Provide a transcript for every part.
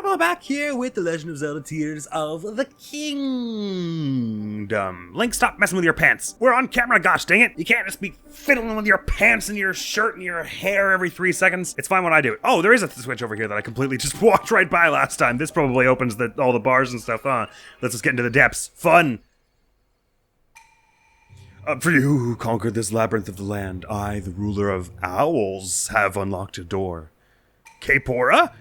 We're back here with The Legend of Zelda Tears of the Kingdom. Link, stop messing with your pants. We're on camera, gosh dang it. You can't just be fiddling with your pants and your shirt and your hair every 3 seconds. It's fine when I do it. Oh, there is a switch over here that I completely just walked right by last time. This probably opens all the bars and stuff, huh? Let's just get into the depths. Fun. For you who conquered this labyrinth of the land, I, the ruler of owls, have unlocked a door. Purah?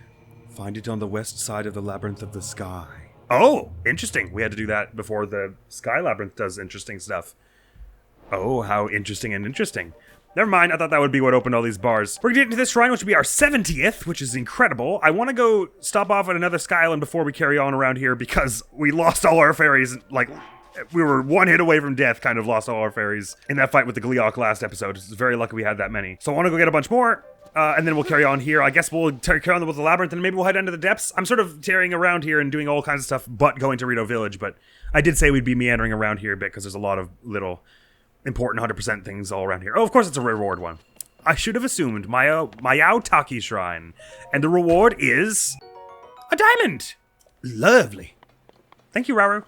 Find it on the west side of the labyrinth of the sky. Oh, interesting. We had to do that before the sky labyrinth does interesting stuff. Oh, how interesting and interesting. Never mind, I thought that would be what opened all these bars. We're gonna get into this shrine, which will be our 70th, which is incredible. I want to go stop off at another sky island before we carry on around here because we lost all our fairies, like, we were one hit away from death, kind of lost all our fairies in that fight with the Gleeok last episode. It's very lucky we had that many. So I want to go get a bunch more. And then we'll carry on here. I guess we'll carry on with the labyrinth, and maybe we'll head into the depths. I'm sort of tearing around here and doing all kinds of stuff, but going to Rito Village. But I did say we'd be meandering around here a bit, because there's a lot of little important 100% things all around here. Oh, of course it's a reward one. I should have assumed my TotK shrine. And the reward is a diamond. Lovely. Thank you, Rauru.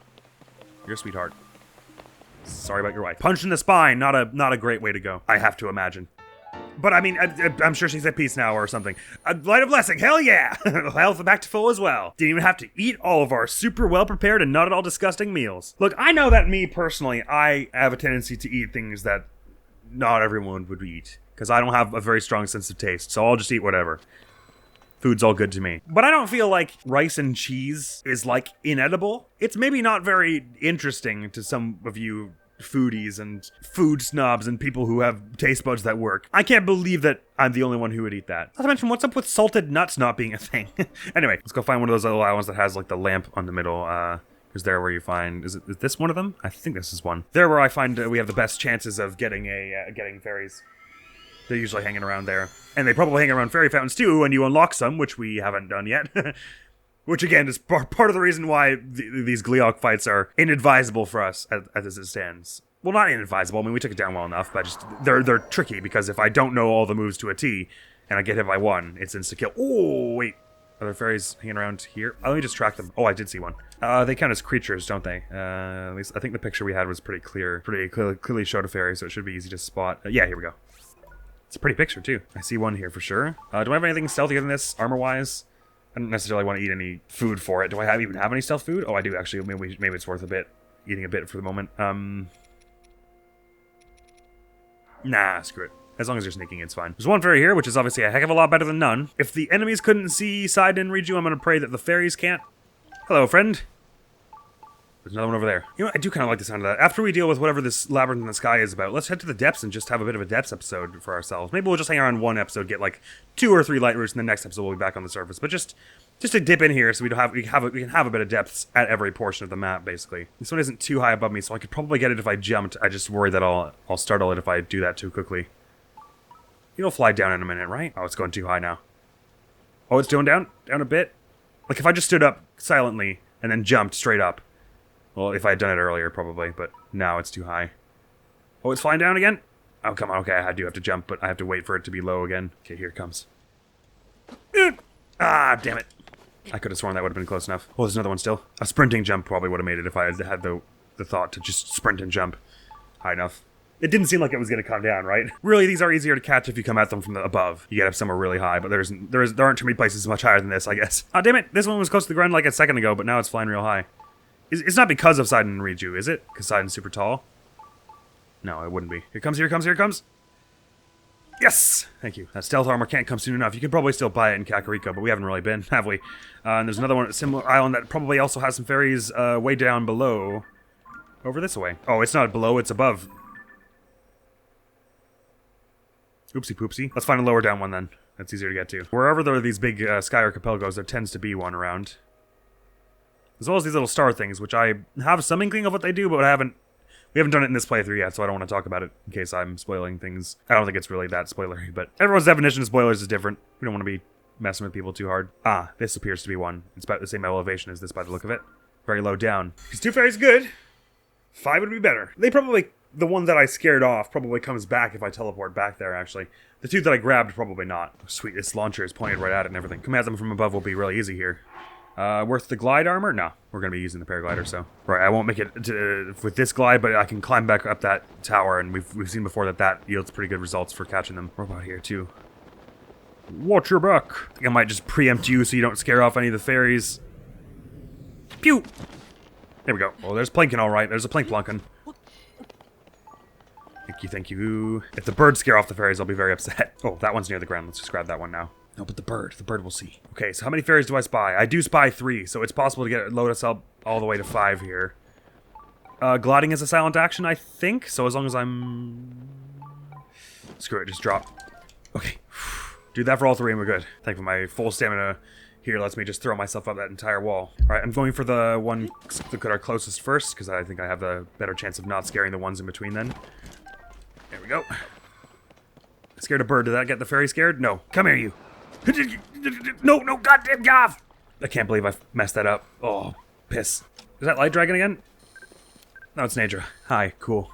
You're a sweetheart. Sorry about your wife. Punch in the spine, not a great way to go, I have to imagine. But I mean, I'm sure she's at peace now or something. A light of blessing, hell yeah! Health back to full as well. Didn't even have to eat all of our super well prepared and not at all disgusting meals. Look, I know that me personally, I have a tendency to eat things that not everyone would eat. Because I don't have a very strong sense of taste, so I'll just eat whatever. Food's all good to me. But I don't feel like rice and cheese is like inedible. It's maybe not very interesting to some of you foodies and food snobs and people who have taste buds that work. I can't believe that I'm the only one who would eat that. Not to mention, what's up with salted nuts not being a thing? Anyway, let's go find one of those little islands that has like the lamp on the middle. Is there where you find, is this one of them? I think this is one. There where I find we have the best chances of getting getting fairies. They're usually hanging around there. And they probably hang around fairy fountains too when you unlock some, which we haven't done yet. Which again is part of the reason why these Gleeok fights are inadvisable for us as it stands. Well, not inadvisable. I mean, we took it down well enough, but just they're tricky because if I don't know all the moves to a T and I get hit by one, it's insta kill. Oh wait, are there fairies hanging around here? Let me just track them. Oh, I did see one. They count as creatures, don't they? At least I think the picture we had was pretty clear, clearly showed a fairy, so it should be easy to spot. Yeah, here we go. It's a pretty picture too. I see one here for sure. Do I have anything stealthier than this, armor-wise? I don't necessarily want to eat any food for it. Do I even have any stealth food? Oh, I do actually. Maybe it's worth a bit. Eating a bit for the moment. Nah, screw it. As long as you're sneaking, it's fine. There's one fairy here, which is obviously a heck of a lot better than none. If the enemies couldn't see Sidon Riju, I'm going to pray that the fairies can't. Hello, friend. There's another one over there. You know what? I do kind of like the sound of that. After we deal with whatever this labyrinth in the sky is about, let's head to the depths and just have a bit of a depths episode for ourselves. Maybe we'll just hang around one episode, get like 2 or 3 light routes, and the next episode we'll be back on the surface. But just to dip in here so we can have a bit of depths at every portion of the map, basically. This one isn't too high above me, so I could probably get it if I jumped. I just worry that I'll startle it if I do that too quickly. It'll fly down in a minute, right? Oh, it's going too high now. Oh, it's going down a bit. Like if I just stood up silently and then jumped straight up. Well, if I had done it earlier, probably, but now it's too high. Oh, it's flying down again? Oh, come on, okay, I do have to jump, but I have to wait for it to be low again. Okay, here it comes. Ah, damn it. I could have sworn that would have been close enough. Oh, there's another one still. A sprinting jump probably would have made it if I had the thought to just sprint and jump high enough. It didn't seem like it was going to come down, right? Really, these are easier to catch if you come at them from the above. You get up somewhere really high, but there aren't too many places much higher than this, I guess. Ah, damn it, this one was close to the ground like a second ago, but now it's flying real high. It's not because of Sidon and Riju, is it? Because Sidon's super tall? No, it wouldn't be. Here it comes, here it comes, here it comes! Yes! Thank you. That stealth armor can't come soon enough. You could probably still buy it in Kakariko, but we haven't really been, have we? And there's another one, a similar island that probably also has some fairies way down below. Over this way. Oh, it's not below, it's above. Oopsie poopsie. Let's find a lower down one then. That's easier to get to. Wherever there are these big sky archipelagos, there tends to be one around. As well as these little star things, which I have some inkling of what they do, but we haven't done it in this playthrough yet, so I don't want to talk about it in case I'm spoiling things. I don't think it's really that spoilery, but everyone's definition of spoilers is different. We don't want to be messing with people too hard. Ah, this appears to be one. It's about the same elevation as this by the look of it. Very low down. Because 2 fairies good. 5 would be better. They probably the one that I scared off probably comes back if I teleport back there, actually. The two that I grabbed, probably not. Oh, sweet, this launcher is pointed right at it and everything. Coming at them from above will be really easy here. Worth the glide armor? No, we're going to be using the paraglider, so... Right, I won't make it with this glide, but I can climb back up that tower, and we've seen before that yields pretty good results for catching them. What about here, too? Watch your back! I think I might just preempt you so you don't scare off any of the fairies. Pew! There we go. Oh, there's Plankin, alright. There's a Plankin. Thank you. If the birds scare off the fairies, I'll be very upset. Oh, that one's near the ground. Let's just grab that one now. No, but the bird we'll see. Okay, so how many fairies do I spy? I do spy 3, so it's possible to load us up all the way to 5 here. Gliding is a silent action, I think, so as long as I'm... Screw it, just drop. Okay. Do that for all 3 and we're good. Thankfully, my full stamina here lets me just throw myself up that entire wall. Alright, I'm going for the one that are closest first, because I think I have the better chance of not scaring the ones in between then. There we go. I scared a bird. Did that get the fairy scared? No. Come here, you. No, goddamn Gav! I can't believe I messed that up. Oh, piss. Is that Light Dragon again? No, it's Nadra. Hi, cool.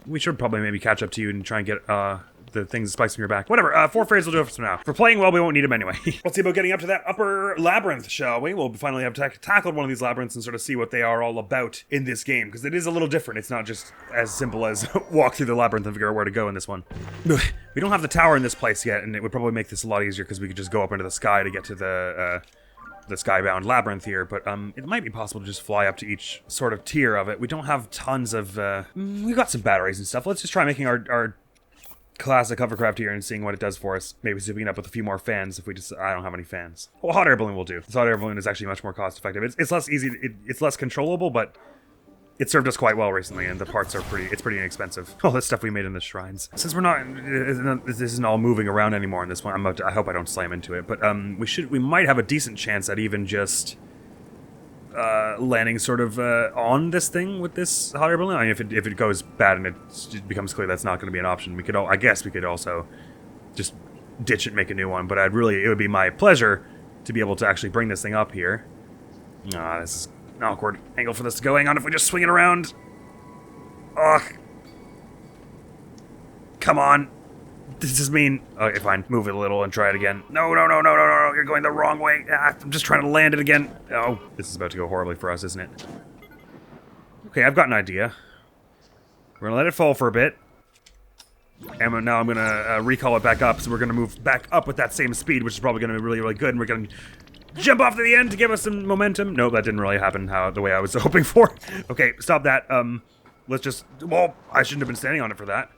We should probably maybe catch up to you and try and get, the things that spikes from your back. Whatever, 4 fairies will do it for now. For playing well, we won't need them anyway. Let's see about getting up to that upper labyrinth, shall we? We'll finally have tackled one of these labyrinths and sort of see what they are all about in this game, because it is a little different. It's not just as simple as walk through the labyrinth and figure out where to go in this one. We don't have the tower in this place yet, and it would probably make this a lot easier because we could just go up into the sky to get to the skybound labyrinth here, but it might be possible to just fly up to each sort of tier of it. We don't have tons of, we've got some batteries and stuff. Let's just try making our classic hovercraft here and seeing what it does for us. Maybe zipping up with a few more fans if we just... I don't have any fans. Well, hot air balloon will do. This hot air balloon is actually much more cost effective. It's less easy, it's less controllable, but it served us quite well recently, and the parts are pretty inexpensive. All that stuff we made in the shrines. Since we're not... This isn't all moving around anymore in this one, I hope I don't slam into it, but we might have a decent chance at even just... landing sort of on this thing with this hot air balloon. I mean, if it goes bad and it becomes clear that's not going to be an option, we could I guess we could also just ditch it and make a new one. But it would be my pleasure to be able to actually bring this thing up here. This is an awkward angle for this to go. Hang on, if we just swing it around. Ugh. Come on. This is mean. Okay, fine. Move it a little and try it again. No. You're going the wrong way. I'm just trying to land it again. Oh, this is about to go horribly for us, isn't it? Okay, I've got an idea. We're gonna let it fall for a bit. And now I'm gonna recall it back up, so we're gonna move back up with that same speed, which is probably gonna be really, really good, and we're gonna jump off to the end to give us some momentum. No, that didn't really happen the way I was hoping for. Okay, stop that. Let's just... Well, I shouldn't have been standing on it for that.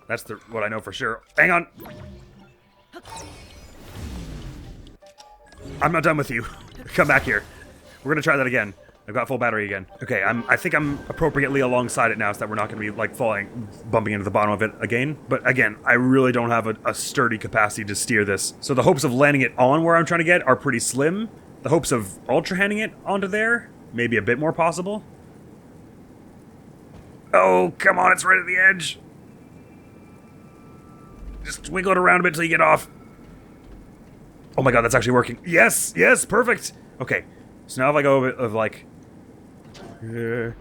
That's what I know for sure. Hang on. I'm not done with you. Come back here. We're gonna try that again. I've got full battery again. Okay, I think I'm appropriately alongside it now so that we're not gonna be like bumping into the bottom of it again. But again, I really don't have a sturdy capacity to steer this. So the hopes of landing it on where I'm trying to get are pretty slim. The hopes of ultra handing it onto there, maybe a bit more possible. Oh, come on, it's right at the edge. Just wiggle it around a bit until you get off. Oh my god, that's actually working. Yes, perfect. Okay, so now if I go of like... and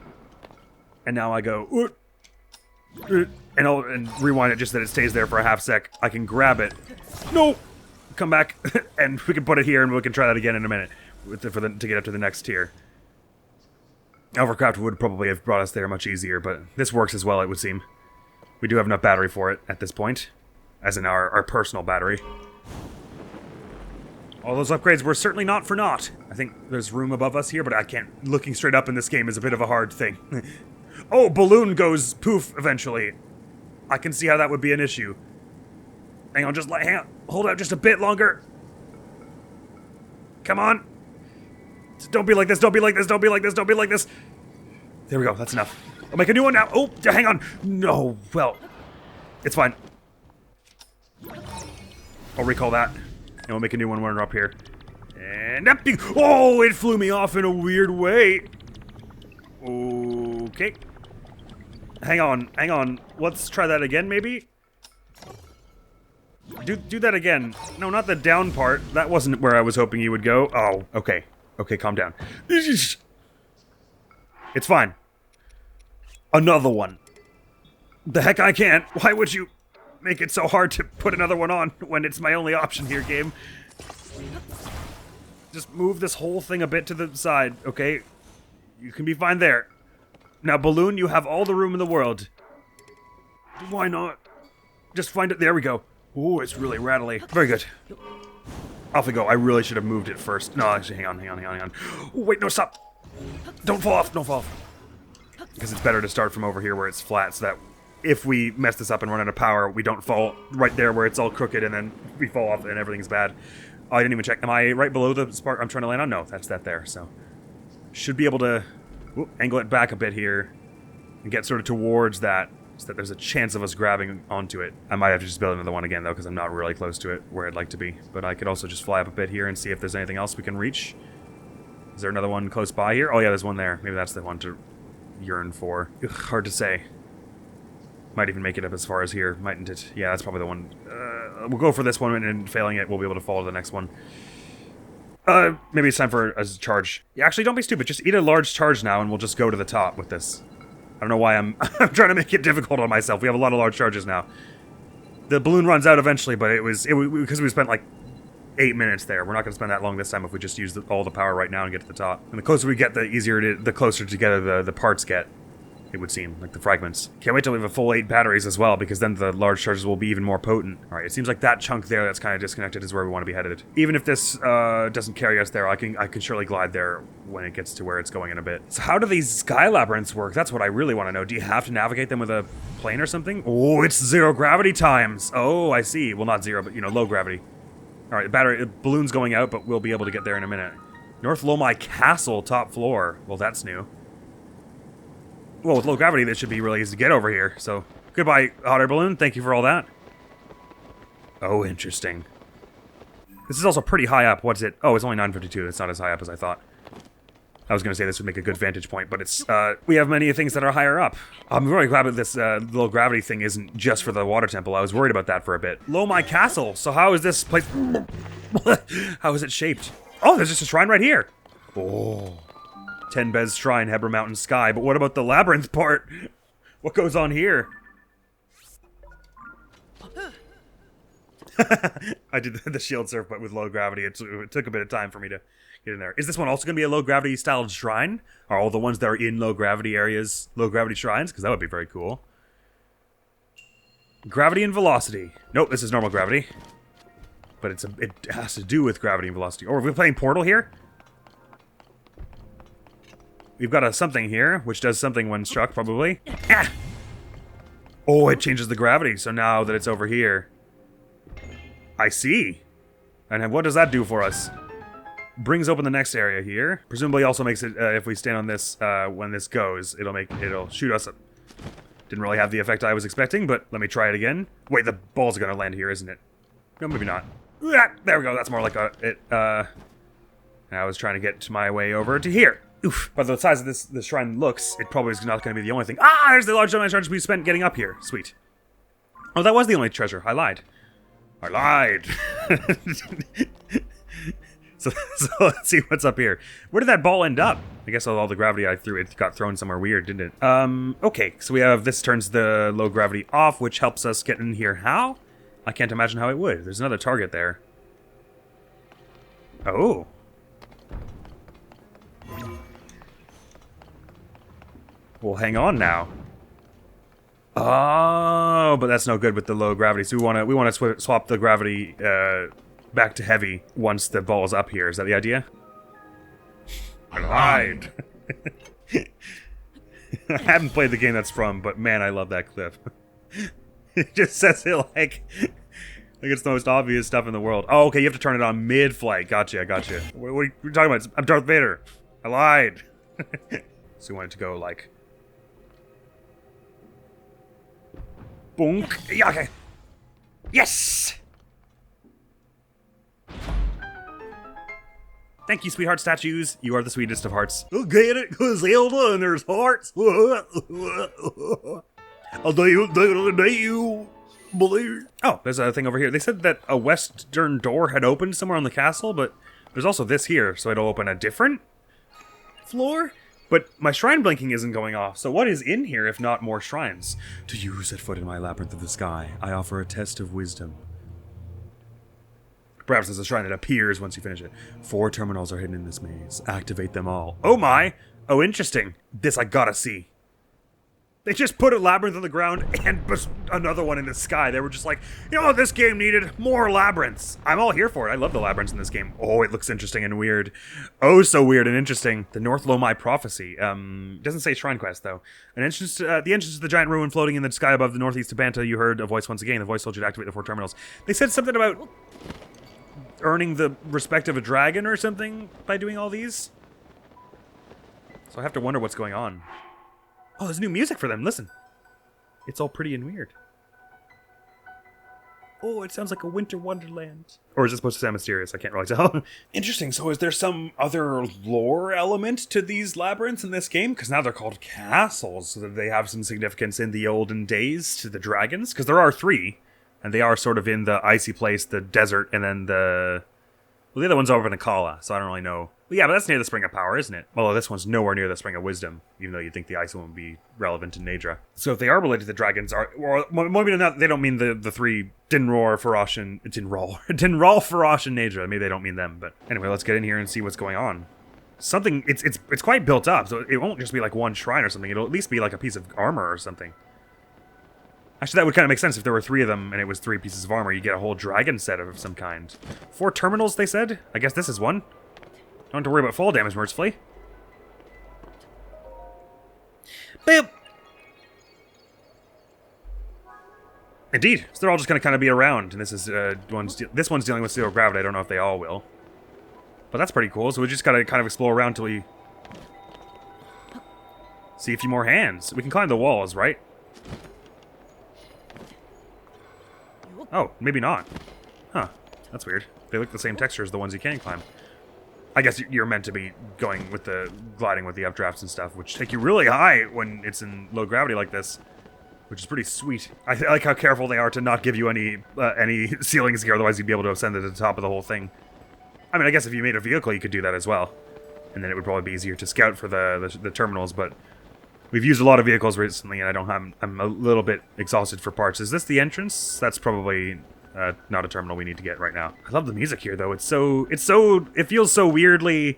now I go... and rewind it just that it stays there for a half sec. I can grab it. No! Come back, and we can put it here, and we can try that again in a minute to get up to the next tier. Hovercraft would probably have brought us there much easier, but this works as well, it would seem. We do have enough battery for it at this point. As in our personal battery. All those upgrades were certainly not for naught. I think there's room above us here, but I can't... Looking straight up in this game is a bit of a hard thing. Oh, balloon goes poof eventually. I can see how that would be an issue. Hang on, hang on. Hold out just a bit longer. Come on. Don't be like this, don't be like this, don't be like this, don't be like this. There we go, that's enough. I'll make a new one now. Oh, hang on. No, well, it's fine. I'll recall that, and we'll make a new one when we're up here. And up you... Oh, it flew me off in a weird way. Okay. Hang on. Let's try that again, maybe? Do that again. No, not the down part. That wasn't where I was hoping you would go. Oh, okay. Okay, calm down. It's fine. Another one. The heck I can't. Why would you make it so hard to put another one on when it's my only option here, game? Just move this whole thing a bit to the side, okay? You can be fine there. Now, balloon, you have all the room in the world. Why not? Just find it. There we go. Ooh, it's really rattly. Very good. Off we go. I really should have moved it first. No, actually, hang on. Oh, wait, no, stop. Don't fall off. Because it's better to start from over here where it's flat so that if we mess this up and run out of power, we don't fall right there where it's all crooked and then we fall off and everything's bad. Oh, I didn't even check. Am I right below the spark I'm trying to land on? No, that's that there, so. Should be able to angle it back a bit here and get sort of towards that so that there's a chance of us grabbing onto it. I might have to just build another one again, though, because I'm not really close to it where I'd like to be. But I could also just fly up a bit here and see if there's anything else we can reach. Is there another one close by here? Oh, yeah, there's one there. Maybe that's the one to yearn for. Ugh, hard to say. Might even make it up as far as here, mightn't it? Yeah, that's probably the one. We'll go for this one, and failing it, we'll be able to follow the next one. Maybe it's time for a charge. Yeah, actually, don't be stupid. Just eat a large charge now, and we'll just go to the top with this. I don't know why I'm trying to make it difficult on myself. We have a lot of large charges now. The balloon runs out eventually, but it was because we spent like 8 minutes there. We're not going to spend that long this time if we just use all the power right now and get to the top. And the closer we get, the closer together the parts get. It would seem, like the fragments. Can't wait till we have a full 8 batteries as well, because then the large charges will be even more potent. Alright, it seems like that chunk there that's kind of disconnected is where we want to be headed. Even if this doesn't carry us there, I can surely glide there when it gets to where it's going in a bit. So how do these sky labyrinths work? That's what I really want to know. Do you have to navigate them with a plane or something? Oh, it's 0 gravity times! Oh, I see. Well, not 0, but, you know, low gravity. Alright, the balloon's going out, but we'll be able to get there in a minute. North Lomai Castle, top floor. Well, that's new. Well, with low gravity, this should be really easy to get over here, so... Goodbye, hot air balloon. Thank you for all that. Oh, interesting. This is also pretty high up. What's it? Oh, it's only 952. It's not as high up as I thought. I was going to say this would make a good vantage point, but it's... we have many things that are higher up. I'm very glad that this low gravity thing isn't just for the water temple. I was worried about that for a bit. Lomai Castle. So how is this place... How is it shaped? Oh, there's just a shrine right here. Oh... 10 Bez Shrine, Hebra Mountain Sky. But what about the labyrinth part? What goes on here? I did the shield surf, but with low gravity. It took a bit of time for me to get in there. Is this one also going to be a low gravity styled shrine? Are all the ones that are in low gravity areas low gravity shrines? Because that would be very cool. Gravity and velocity. Nope, this is normal gravity. But it has to do with gravity and velocity. Or are we playing Portal here? We've got a something here, which does something when struck, probably. Ah! Oh, it changes the gravity, so now that it's over here. I see. And what does that do for us? Brings open the next area here. Presumably also makes it, if we stand on this, when this goes, it'll shoot us. Didn't really have the effect I was expecting, but let me try it again. Wait, the ball's gonna land here, isn't it? No, maybe not. Ah, there we go, that's more like I was trying to get my way over to here. Oof. By the size of this shrine looks, it probably is not going to be the only thing. Ah, there's the large amount of charges we spent getting up here. Sweet. Oh, that was the only treasure. I lied. So let's see what's up here. Where did that ball end up? I guess all the gravity I threw, it got thrown somewhere weird, didn't it? Okay, so we have, this turns the low gravity off, which helps us get in here. How? I can't imagine how it would. There's another target there. Oh. Well, hang on now. Oh, but that's no good with the low gravity. So we want to swap the gravity back to heavy once the ball's up here. Is that the idea? I lied. I haven't played the game that's from, but man, I love that clip. It just says it like it's the most obvious stuff in the world. Oh, okay, you have to turn it on mid-flight. Gotcha. What are you talking about? I'm Darth Vader. I lied. So we want it to go like... Boonk. Yeah, okay. Yes! Thank you, sweetheart statues. You are the sweetest of hearts. I'll get it, cause Zelda and there's hearts. I'll do you believe. Oh, there's a thing over here. They said that a western door had opened somewhere on the castle, but there's also this here, so it'll open a different floor? But my shrine blinking isn't going off, so what is in here if not more shrines? To you who set foot in my labyrinth of the sky, I offer a test of wisdom. Perhaps there's a shrine that appears once you finish it. 4 terminals are hidden in this maze. Activate them all. Oh my! Oh, interesting. This I gotta see. They just put a labyrinth on the ground and another one in the sky. They were just like, you know, this game needed more labyrinths. I'm all here for it. I love the labyrinths in this game. Oh, it looks interesting and weird. Oh, so weird and interesting. The North Lomai Prophecy. Doesn't say Shrine Quest, though. The entrance to the giant ruin floating in the sky above the northeast of Banta, you heard a voice once again. The voice told you to activate the 4 terminals. They said something about earning the respect of a dragon or something by doing all these. So I have to wonder what's going on. Oh, there's new music for them. Listen. It's all pretty and weird. Oh, it sounds like a winter wonderland. Or is it supposed to sound mysterious? I can't really tell. Interesting. So is there some other lore element to these labyrinths in this game? Because now they're called castles. So that they have some significance in the olden days to the dragons. Because there are 3. And they are sort of in the icy place, the desert, and then the... Well, the other one's over in Akala, so I don't really know. Well, yeah, but that's near the Spring of Power, isn't it? Although this one's nowhere near the Spring of Wisdom, even though you'd think the ice one would be relevant in Nadra. So if they are related to the dragons, or maybe not, they don't mean the 3 Dinral, Farosh, and Farosh, and Nadra. Maybe they don't mean them, but anyway, let's get in here and see what's going on. Something, it's quite built up, so it won't just be like one shrine or something. It'll at least be like a piece of armor or something. Actually, that would kind of make sense if there were 3 of them and it was 3 pieces of armor. You get a whole dragon set of some kind. 4 terminals, they said? I guess this is one. Don't have to worry about fall damage, mercifully. Boop! Indeed. So they're all just going to kind of be around. And this is this one's dealing with zero gravity. I don't know if they all will. But that's pretty cool. So we just got to kind of explore around till we see a few more hands. We can climb the walls, right? Oh, maybe not. Huh. That's weird. They look the same texture as the ones you can climb. I guess you're meant to be going with the gliding with the updrafts and stuff, which take you really high when it's in low gravity like this, which is pretty sweet. I like how careful they are to not give you any ceilings gear, otherwise you'd be able to ascend to the top of the whole thing. I mean, I guess if you made a vehicle, you could do that as well, and then it would probably be easier to scout for the terminals. But we've used a lot of vehicles recently, and I'm a little bit exhausted for parts. Is this the entrance? That's probably not a terminal we need to get right now. I love the music here, though. It feels so weirdly,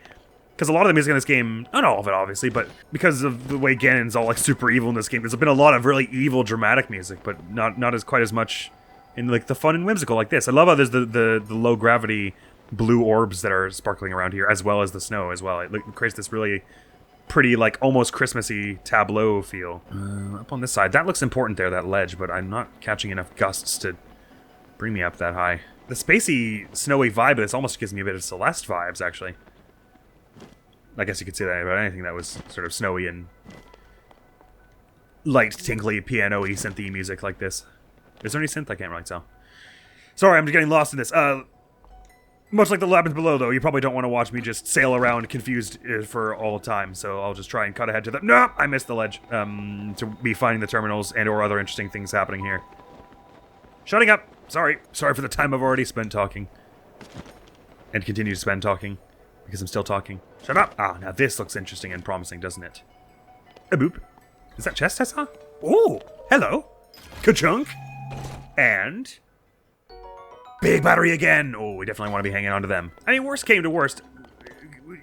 because a lot of the music in this game, not all of it, obviously, but because of the way Ganon's all like super evil in this game, there's been a lot of really evil, dramatic music, but not as quite as much in like the fun and whimsical like this. I love how there's the low gravity blue orbs that are sparkling around here, as well as the snow as well. It creates this really pretty, like, almost Christmassy tableau feel. Up on this side. That looks important there, that ledge, but I'm not catching enough gusts to bring me up that high. The spacey, snowy vibe of this almost gives me a bit of Celeste vibes, actually. I guess you could say that about anything that was sort of snowy and light, tinkly, piano-y, synthy music like this. Is there any synth? I can't really tell. Sorry, I'm just getting lost in this. Much like the labyrinth below, though, you probably don't want to watch me just sail around confused for all time, so I'll just try and cut ahead to the... No! I missed the ledge. To be finding the terminals and or other interesting things happening here. Shutting up! Sorry. Sorry for the time I've already spent talking. And continue to spend talking, because I'm still talking. Shut up! Ah, now this looks interesting and promising, doesn't it? A boop. Is that chest I saw? Ooh! Hello! Ka-chunk! And... big battery again! Oh, we definitely want to be hanging on to them. I mean, worst came to worst,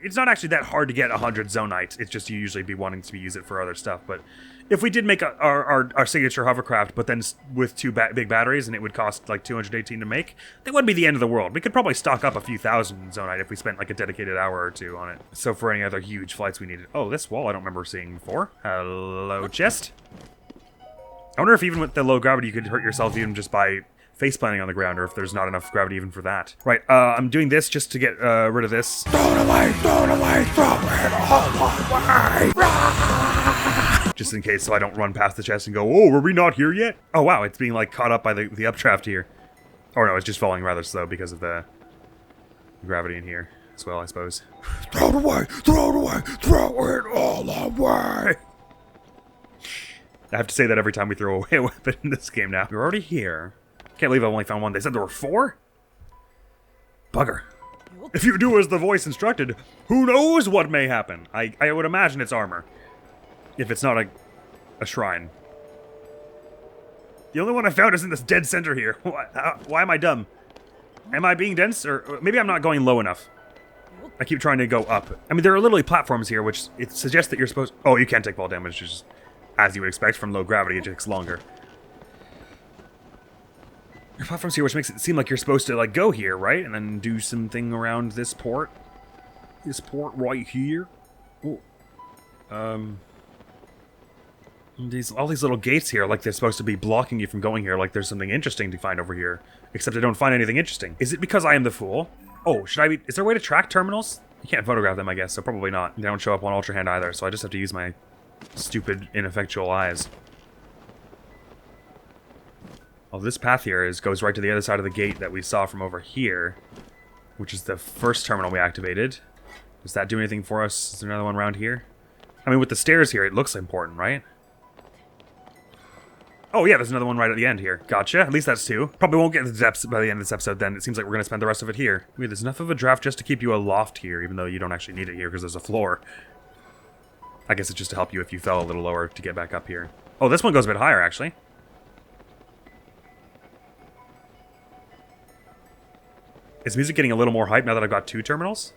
it's not actually that hard to get 100 Zonite. It's just you usually be wanting to use it for other stuff. But if we did make our signature hovercraft, but then with 2 big batteries, and it would cost like 218 to make, that wouldn't be the end of the world. We could probably stock up a few thousand Zonite if we spent like a dedicated hour or 2 on it. So for any other huge flights we needed. Oh, this wall I don't remember seeing before. Hello, chest. I wonder if even with the low gravity you could hurt yourself even just by face planting on the ground, or if there's not enough gravity even for that. Right, I'm doing this just to get rid of this. Throw it away, throw it away, throw it all away! Just in case, so I don't run past the chest and go, oh, were we not here yet? Oh wow, it's being like caught up by the updraft here. Or no, it's just falling rather slow because of the gravity in here as well, I suppose. Throw it away, throw it away, throw it all away! I have to say that every time we throw away a weapon in this game now. We're already here. Can't believe I only found 1. They said there were 4? Bugger. If you do as the voice instructed, who knows what may happen? I would imagine it's armor. If it's not a shrine. The only one I found is in this dead center here. Why am I dumb? Am I being dense? Or maybe I'm not going low enough. I keep trying to go up. I mean, there are literally platforms here, which it suggests that you're supposed... Oh, you can't take fall damage, just as you would expect. From low gravity, it takes longer. There are platforms here, which makes it seem like you're supposed to, like, go here, right? And then do something around this port. This port right here. Oh. All these little gates here, like they're supposed to be blocking you from going here, like there's something interesting to find over here. Except I don't find anything interesting. Is it because I am the fool? Oh, should I be... Is there a way to track terminals? You can't photograph them, I guess, so probably not. They don't show up on Ultra Hand either, so I just have to use my stupid, ineffectual eyes. Oh, this path here goes right to the other side of the gate that we saw from over here, which is the first terminal we activated. Does that do anything for us? Is there another one around here? I mean, with the stairs here, it looks important, right? Oh yeah, there's another one right at the end here. Gotcha. At least that's two. Probably won't get into the depths by the end of this episode then. It seems like we're going to spend the rest of it here. Wait, there's enough of a draft just to keep you aloft here, even though you don't actually need it here because there's a floor. I guess it's just to help you if you fell a little lower to get back up here. Oh, this one goes a bit higher, actually. Is music getting a little more hype now that I've got two terminals?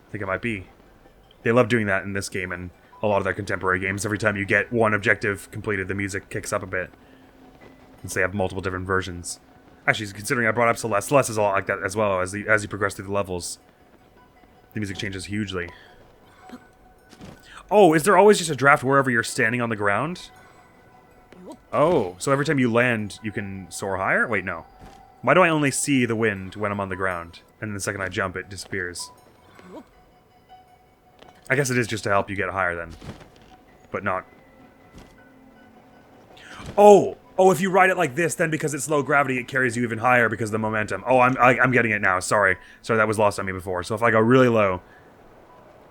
I think it might be. They love doing that in this game and a lot of their contemporary games. Every time you get one objective completed, the music kicks up a bit. Since they have multiple different versions. Actually, considering I brought up Celeste, Celeste is a lot like that as well. As you progress through the levels, the music changes hugely. Oh, is there always just a draft wherever you're standing on the ground? Oh, so every time you land, you can soar higher? Wait, no. Why do I only see the wind when I'm on the ground? And then the second I jump, it disappears. I guess it is just to help you get higher then. But not... Oh! Oh, if you ride it like this, then because it's low gravity, it carries you even higher because of the momentum. Oh, I'm getting it now. Sorry. Sorry, that was lost on me before. So if I go really low,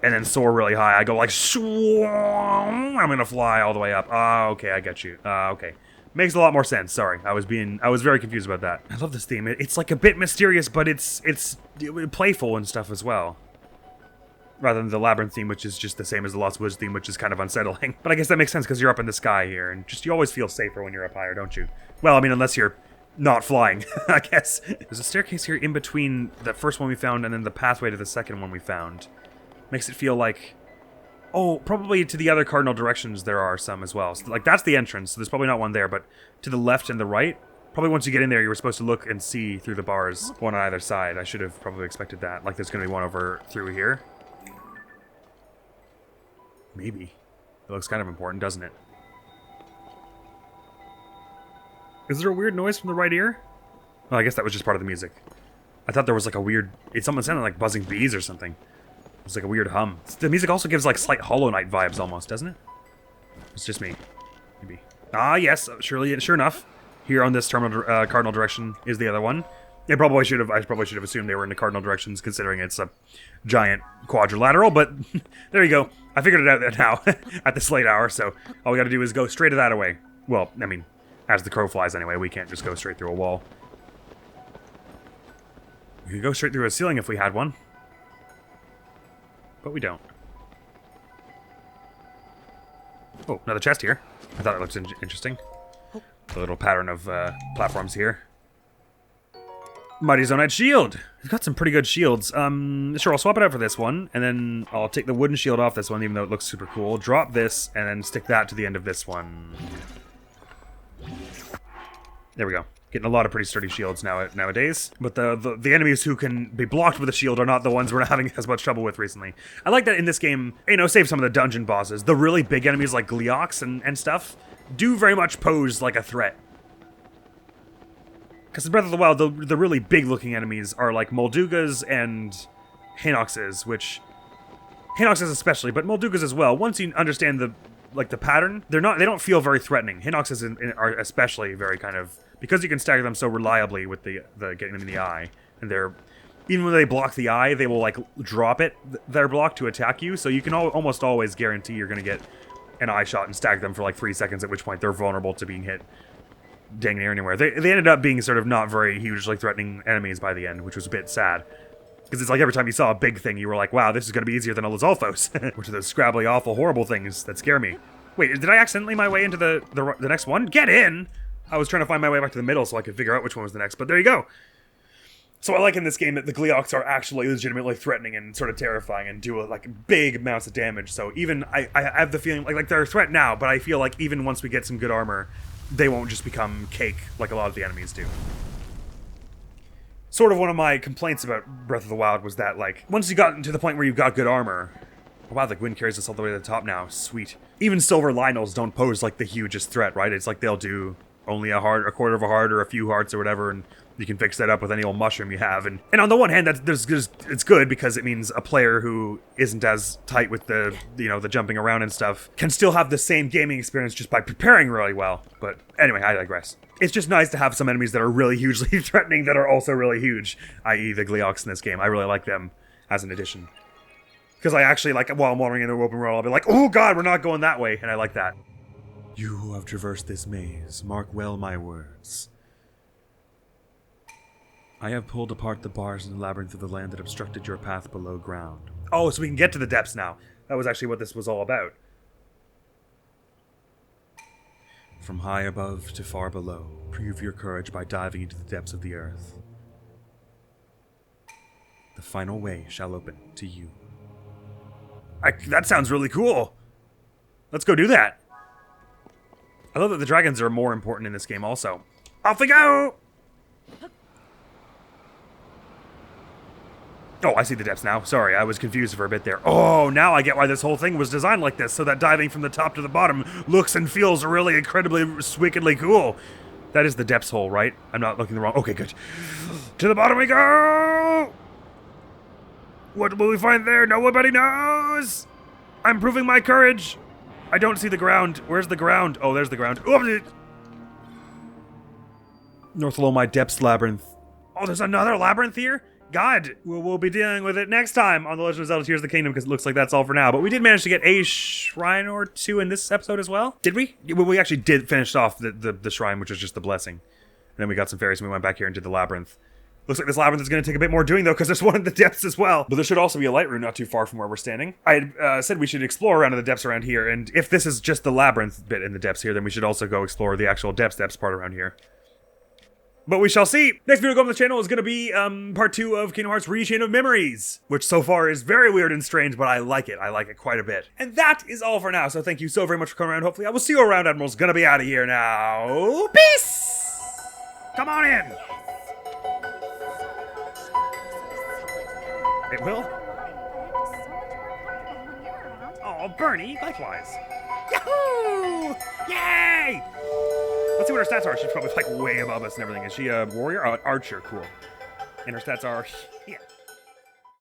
and then soar really high, I go like... I'm gonna fly all the way up. Ah, okay, I get you. Okay. Makes a lot more sense. Sorry. I was very confused about that. I love this theme. It's like a bit mysterious, but it's playful and stuff as well. Rather than the Labyrinth theme, which is just the same as the Lost Woods theme, which is kind of unsettling. But I guess that makes sense because you're up in the sky here, and just you always feel safer when you're up higher, don't you? Well, I mean, unless you're not flying, I guess. There's a staircase here in between the first one we found and then the pathway to the second one we found. Makes it feel like... Oh, probably to the other cardinal directions there are some as well. So, like, that's the entrance, so there's probably not one there, but to the left and the right, probably once you get in there, you were supposed to look and see through the bars, one on either side. I should have probably expected that. Like, there's going to be one over through here. Maybe. It looks kind of important, doesn't it? Is there a weird noise from the right ear? Oh, I guess that was just part of the music. I thought there was like a weird... It sounded like buzzing bees or something. It was like a weird hum. The music also gives like slight Hollow Knight vibes almost, doesn't it? It's just me. Maybe. Ah, yes. Surely, sure enough. Here on this terminal, cardinal direction is the other one. I probably should have assumed they were in the cardinal directions, considering it's a giant quadrilateral, but there you go. I figured it out now, at this late hour, so all we gotta do is go straight to that away. Well, I mean, as the crow flies anyway, we can't just go straight through a wall. We could go straight through a ceiling if we had one. But we don't. Oh, another chest here. I thought it looked interesting. The little pattern of platforms here. Mighty Zonite shield! We've got some pretty good shields. Sure, I'll swap it out for this one, and then I'll take the wooden shield off this one, even though it looks super cool. Drop this, and then stick that to the end of this one. There we go. Getting a lot of pretty sturdy shields nowadays. But the enemies who can be blocked with a shield are not the ones we're not having as much trouble with recently. I like that in this game, you know, save some of the dungeon bosses. The really big enemies like Gleox and stuff do very much pose like a threat. Because in Breath of the Wild, the really big-looking enemies are like Moldugas and Hinoxes, which... Hinoxes especially, but Moldugas as well. Once you understand the pattern, they don't feel very threatening. Hinoxes are especially very kind of... Because you can stagger them so reliably with the getting them in the eye, and they're... Even when they block the eye, they will like drop their block to attack you, so you can almost always guarantee you're going to get an eye shot and stagger them for like 3 seconds, at which point they're vulnerable to being hit. dang near anywhere. They ended up being sort of not very hugely threatening enemies by the end, which was a bit sad. Because it's like every time you saw a big thing, you were like, wow, this is going to be easier than a Lizalfos. Which are those scrabbly, awful, horrible things that scare me. Wait, did I accidentally my way into the next one? Get in! I was trying to find my way back to the middle so I could figure out which one was the next, but there you go. So I like in this game that the Gleeoks are actually legitimately threatening and sort of terrifying and do like big amounts of damage. So even I have the feeling like they're a threat now, but I feel like even once we get some good armor, they won't just become cake like a lot of the enemies do. Sort of one of my complaints about Breath of the Wild was that, like, once you got to the point where you've got good armor... Oh, wow, the Gwyn carries us all the way to the top now. Sweet. Even silver Lynels don't pose, like, the hugest threat, right? It's like they'll do only a quarter of a heart or a few hearts or whatever, and you can fix that up with any old mushroom you have. And on the one hand, it's good because it means a player who isn't as tight with the jumping around and stuff can still have the same gaming experience just by preparing really well. But anyway, I digress. It's just nice to have some enemies that are really hugely threatening that are also really huge, i.e. the Gleeoks in this game. I really like them as an addition. Because I actually, like, while I'm wandering in the open world, I'll be like, oh god, we're not going that way, and I like that. You who have traversed this maze, mark well my words. I have pulled apart the bars in the labyrinth of the land that obstructed your path below ground. Oh, so we can get to the depths now. That was actually what this was all about. From high above to far below, prove your courage by diving into the depths of the earth. The final way shall open to you. That sounds really cool. Let's go do that. I love that the dragons are more important in this game also. Off we go! Oh, I see the depths now. Sorry, I was confused for a bit there. Oh, now I get why this whole thing was designed like this, so that diving from the top to the bottom looks and feels really incredibly, wickedly cool. That is the depths hole, right? I'm not looking the wrong... Okay, good. To the bottom we go! What will we find there? Nobody knows! I'm proving my courage! I don't see the ground. Where's the ground? Oh, there's the ground. North below my depths labyrinth. Oh, there's another labyrinth here? God, we'll be dealing with it next time on The Legend of Zelda Tears of the Kingdom, because it looks like that's all for now. But we did manage to get a shrine or two in this episode as well. Did we? Well, we actually did finish off the shrine, which was just the blessing. And then we got some fairies and we went back here and did the labyrinth. Looks like this labyrinth is going to take a bit more doing, though, because there's one in the depths as well. But there should also be a light room not too far from where we're standing. I had said we should explore around in the depths around here, and if this is just the labyrinth bit in the depths here, then we should also go explore the actual depths part around here. But we shall see. Next video on the channel is going to be part 2 of Kingdom Hearts Re-Chain of Memories, which so far is very weird and strange, but I like it. I like it quite a bit. And that is all for now, so thank you so very much for coming around. Hopefully I will see you around. Admiral's going to be out of here now. Peace! Come on in! It will? Oh, Bernie, likewise. Yahoo! Yay! Let's see what her stats are. She's probably like way above us and everything. Is she a warrior? Oh, an archer. Cool. And her stats are... Yeah.